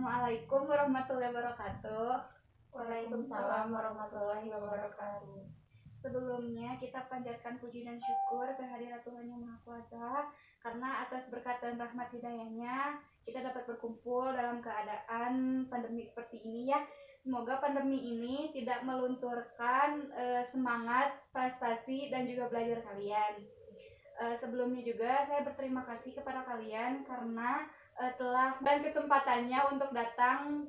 Assalamualaikum warahmatullahi wabarakatuh. Waalaikumsalam warahmatullahi wabarakatuh. Sebelumnya kita panjatkan puji dan syukur kehadirat Tuhan Yang Maha Kuasa, karena atas berkat dan rahmat hidayahnya kita dapat berkumpul dalam keadaan pandemi seperti ini ya. Semoga pandemi ini tidak melunturkan semangat, prestasi, dan juga belajar kalian. Sebelumnya juga saya berterima kasih kepada kalian karena telah dan kesempatannya untuk datang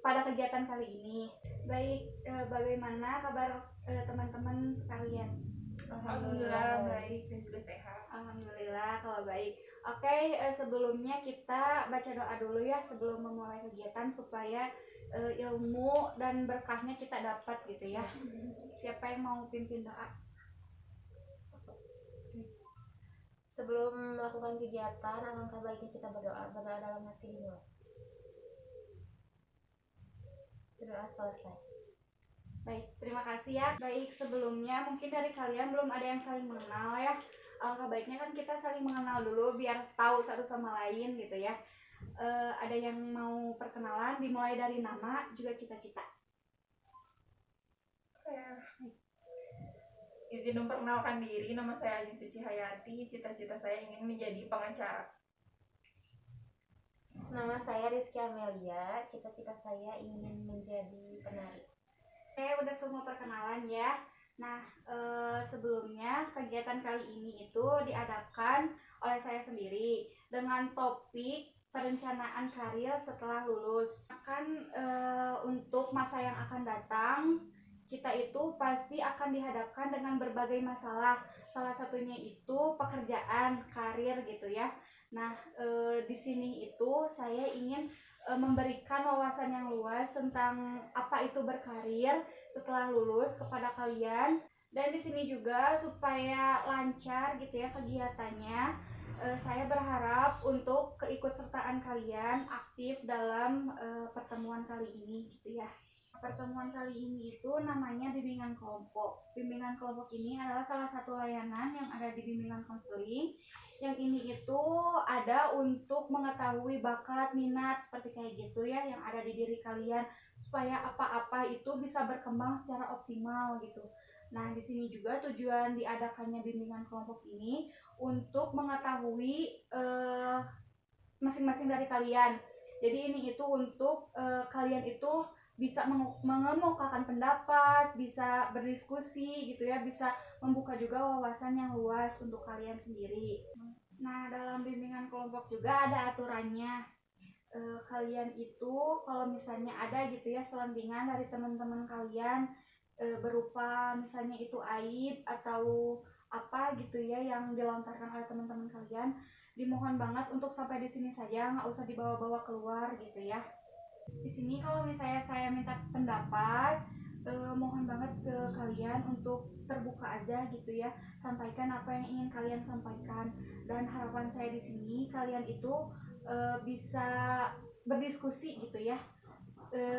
pada kegiatan kali ini. Baik, bagaimana kabar teman-teman sekalian? Alhamdulillah baik dan juga sehat. Alhamdulillah kalau baik. Oke, sebelumnya kita baca doa dulu ya sebelum memulai kegiatan supaya ilmu dan berkahnya kita dapat gitu ya. Siapa yang mau pimpin doa? Sebelum melakukan kegiatan, alangkah baiknya kita berdoa dalam hati dulu. Berdoa selesai. Baik, terima kasih ya. Baik, sebelumnya mungkin dari kalian belum ada yang saling mengenal ya. Alangkah baiknya kan kita saling mengenal dulu biar tahu satu sama lain gitu ya. Ada yang mau perkenalan, dimulai dari nama juga cita-cita. Saya izin memperkenalkan diri, nama saya Ajin Suci Hayati, cita-cita saya ingin menjadi pengacara. Nama saya Rizky Amelia, cita-cita saya ingin menjadi penari. Oke, udah semua perkenalan ya. Nah, sebelumnya kegiatan kali ini itu diadakan oleh saya sendiri dengan topik perencanaan karir setelah lulus. Untuk masa yang akan datang, kita itu pasti akan dihadapkan dengan berbagai masalah. Salah satunya itu pekerjaan, karir gitu ya. Nah, di sini itu saya ingin memberikan wawasan yang luas tentang apa itu berkarir setelah lulus kepada kalian. Dan di sini juga supaya lancar gitu ya kegiatannya, saya berharap untuk keikutsertaan kalian aktif dalam pertemuan kali ini gitu ya. Pertemuan kali ini itu namanya bimbingan kelompok. Bimbingan kelompok ini adalah salah satu layanan yang ada di bimbingan konseling. Yang ini itu ada untuk mengetahui bakat, minat seperti kayak gitu ya yang ada di diri kalian supaya apa-apa itu bisa berkembang secara optimal gitu. Nah, di sini juga tujuan diadakannya bimbingan kelompok ini untuk mengetahui masing-masing dari kalian. Jadi ini itu untuk kalian itu bisa mengemukakan pendapat, bisa berdiskusi gitu ya, bisa membuka juga wawasan yang luas untuk kalian sendiri. Nah, dalam bimbingan kelompok juga ada aturannya. Kalian itu kalau misalnya ada gitu ya selentingan dari teman-teman kalian berupa misalnya itu aib atau apa gitu ya yang dilontarkan oleh teman-teman kalian, dimohon banget untuk sampai di sini saja, nggak usah dibawa-bawa keluar gitu ya. Di sini kalau misalnya saya minta pendapat, mohon banget ke kalian untuk terbuka aja gitu ya, sampaikan apa yang ingin kalian sampaikan. Dan harapan saya di sini kalian itu bisa berdiskusi gitu ya,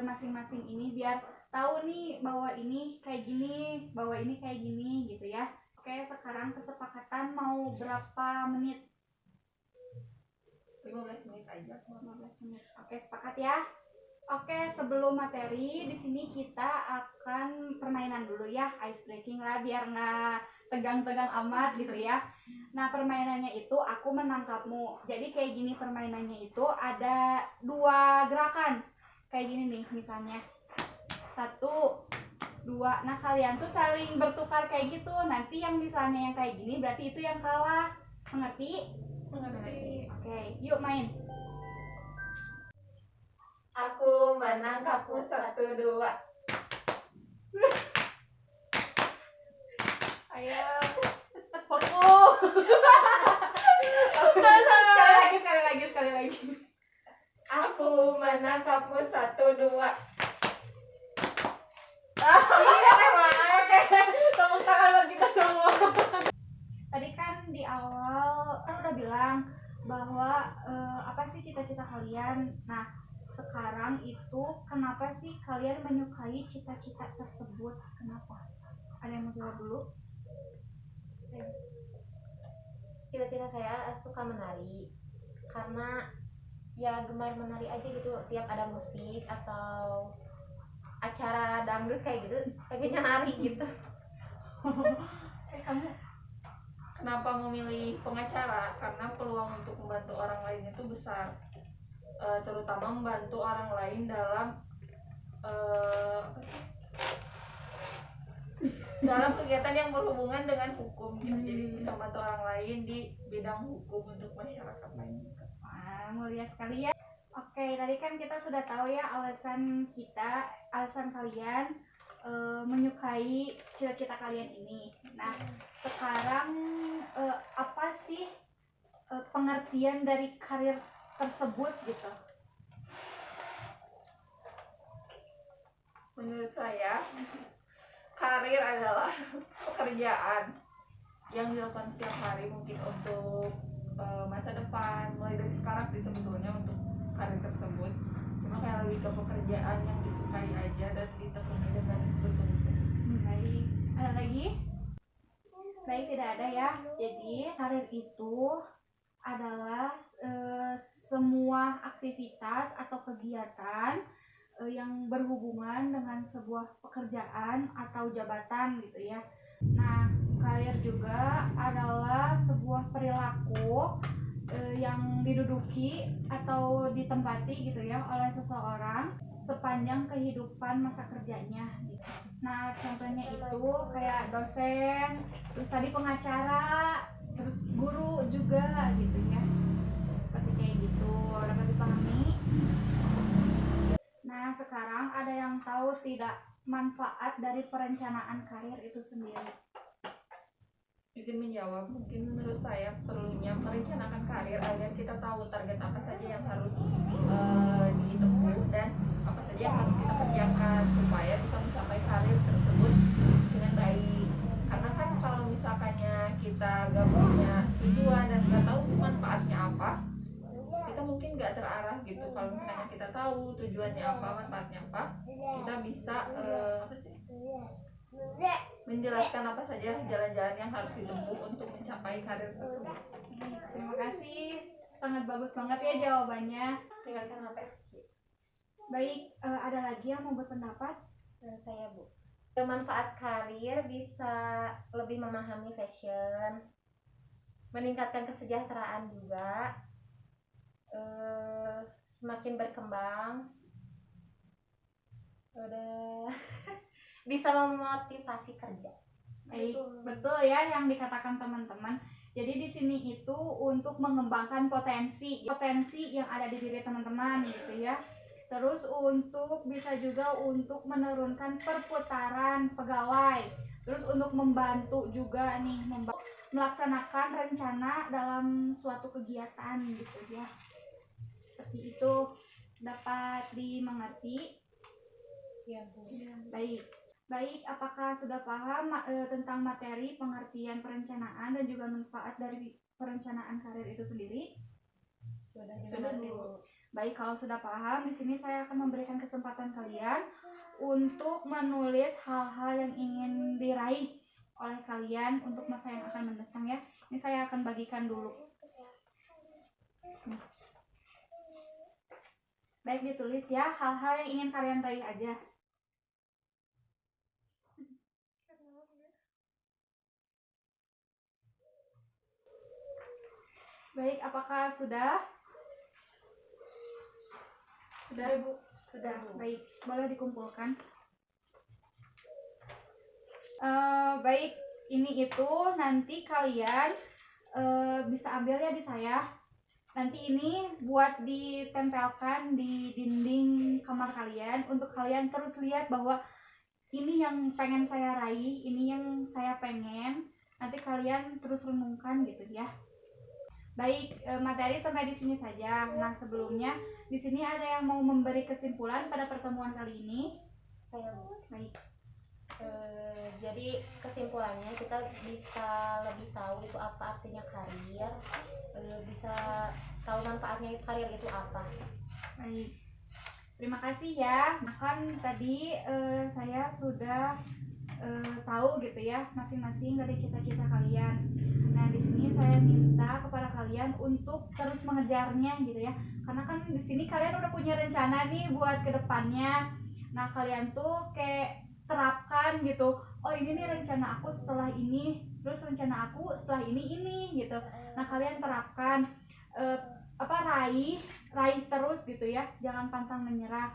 masing-masing ini biar tahu nih bahwa ini kayak gini, bahwa ini kayak gini gitu ya. Oke, sekarang kesepakatan mau berapa menit? 15 menit aja. 15 menit. Oke, sepakat ya. Oke, sebelum materi di sini kita akan permainan dulu ya, ice breaking lah biar nggak tegang-tegang amat gitu ya. Nah, permainannya itu aku menangkapmu. Jadi kayak gini permainannya itu ada 2 gerakan. Kayak gini nih misalnya. 1, 2. Nah, kalian tuh saling bertukar kayak gitu. Nanti yang misalnya yang kayak gini berarti itu yang kalah. Mengerti? Mengerti. Oke, yuk main. Aku menangkapmu 1, 2. Ayo. Fokus. Sekali lagi. Aku menangkapmu 1, 2. Iya, oke. Tepuk tangan buat kita semua. Tadi kan di awal kan udah bilang bahwa apa sih cita-cita kalian. Nah, sekarang itu kenapa sih kalian menyukai cita-cita tersebut? Kenapa? Ada yang mau jawab dulu? Cita-cita saya suka menari karena ya gemar menari aja gitu, tiap ada musik atau acara dangdut kayak gitu pengennya nari gitu. Kamu Kenapa memilih pengacara? Karena peluang untuk membantu orang lain itu besar. Terutama membantu orang lain dalam apa sih? Dalam kegiatan yang berhubungan dengan hukum gitu. Jadi bisa membantu orang lain di bidang hukum untuk masyarakat lain. wah, mulia sekali ya. Oke, tadi kan kita sudah tahu ya alasan kalian menyukai cita-cita kalian ini. Nah, sekarang apa sih pengertian dari karir tersebut gitu? Menurut saya, karir adalah pekerjaan yang dilakukan setiap hari mungkin untuk masa depan, mulai dari sekarang sih sebetulnya untuk karir tersebut. Cuma kayak lebih ke pekerjaan yang disukai aja dan ditekuni dengan bersungguh-sungguh. Baik, ada lagi? Baik, tidak ada ya. Jadi karir itu adalah semua aktivitas atau kegiatan yang berhubungan dengan sebuah pekerjaan atau jabatan gitu ya. Nah, karir juga adalah sebuah perilaku yang diduduki atau ditempati gitu ya oleh seseorang sepanjang kehidupan masa kerjanya gitu. Nah, contohnya itu kayak dosen, terus tadi pengacara, terus guru juga gitu ya. Seperti kayak gitu, dapat dipahami? Nah, sekarang ada yang tahu tidak manfaat dari perencanaan karir itu sendiri? Izin menjawab, mungkin menurut saya perlunya merencanakan karir agar kita tahu target apa saja yang harus ditempuh dan apa saja yang harus kita kerjakan supaya bisa mencapai karir tersebut dengan baik. Karena kan kalau misalkannya kita gak punya tujuan dan gak tahu manfaatnya apa, kita mungkin gak terarah gitu. Kalau misalnya kita tahu tujuannya apa, manfaatnya apa, kita bisa menjelaskan apa saja jalan-jalan yang harus ditempuh untuk mencapai karir tersebut. Terima kasih, sangat bagus banget ya jawabannya. Tinggalkan HP. Baik, ada lagi yang mau berpendapat? Saya Bu. Manfaat karir bisa lebih memahami fashion, meningkatkan kesejahteraan juga, semakin berkembang, udah bisa memotivasi kerja. Baik, betul ya yang dikatakan teman-teman. Jadi di sini itu untuk mengembangkan potensi yang ada di diri teman-teman gitu ya. Terus bisa juga untuk menurunkan perputaran pegawai. Terus untuk membantu juga nih melaksanakan rencana dalam suatu kegiatan gitu ya. Seperti itu, dapat dimengerti? Ya Bu. Baik, apakah sudah paham tentang materi pengertian perencanaan dan juga manfaat dari perencanaan karir itu sendiri? Sudah Bu. Baik, kalau sudah paham, di sini saya akan memberikan kesempatan kalian untuk menulis hal-hal yang ingin diraih oleh kalian untuk masa yang akan mendatang ya. Ini saya akan bagikan dulu. Baik, ditulis ya hal-hal yang ingin kalian raih aja. Baik, apakah sudah? Sudah, Bu. Sudah. Baik, boleh dikumpulkan. Baik, ini itu nanti kalian bisa ambil ya di saya. Nanti ini buat ditempelkan di dinding kamar kalian untuk kalian terus lihat bahwa ini yang pengen saya raih, ini yang saya pengen. Nanti kalian terus renungkan gitu ya. Baik, materi sampai di sini saja. Nah, sebelumnya di sini ada yang mau memberi kesimpulan pada pertemuan kali ini? Saya Bu. Baik. Jadi kesimpulannya kita bisa lebih tahu itu apa artinya karir, bisa tahu manfaatnya karir itu apa. Baik. Terima kasih ya. Nah, kan tadi saya sudah tahu gitu ya masing-masing dari cita-cita kalian. Nah, di sini saya minta kepada kalian untuk terus mengejarnya gitu ya. Karena kan di sini kalian udah punya rencana nih buat kedepannya. Nah, kalian tuh kayak terapkan gitu. Oh, ini nih rencana aku setelah ini, terus rencana aku setelah ini gitu. Nah, kalian terapkan raih terus gitu ya. Jangan pantang menyerah.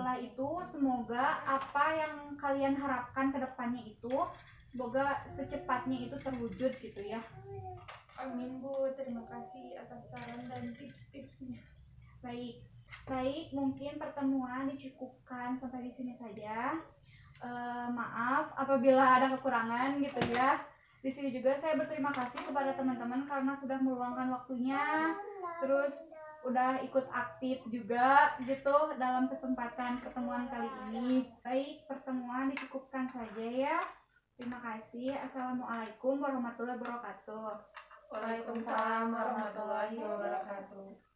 Setelah itu semoga apa yang kalian harapkan ke depannya itu semoga secepatnya itu terwujud gitu ya. Amin Bu, terima kasih atas saran dan tips-tipsnya. Baik, mungkin pertemuan dicukupkan sampai di sini saja. Maaf apabila ada kekurangan gitu ya. Di sini juga saya berterima kasih kepada teman-teman karena sudah meluangkan waktunya, terus udah ikut aktif juga gitu dalam kesempatan pertemuan kali ini. Baik, pertemuan dicukupkan saja ya. Terima kasih. Assalamualaikum warahmatullahi wabarakatuh. Waalaikumsalam warahmatullahi wabarakatuh.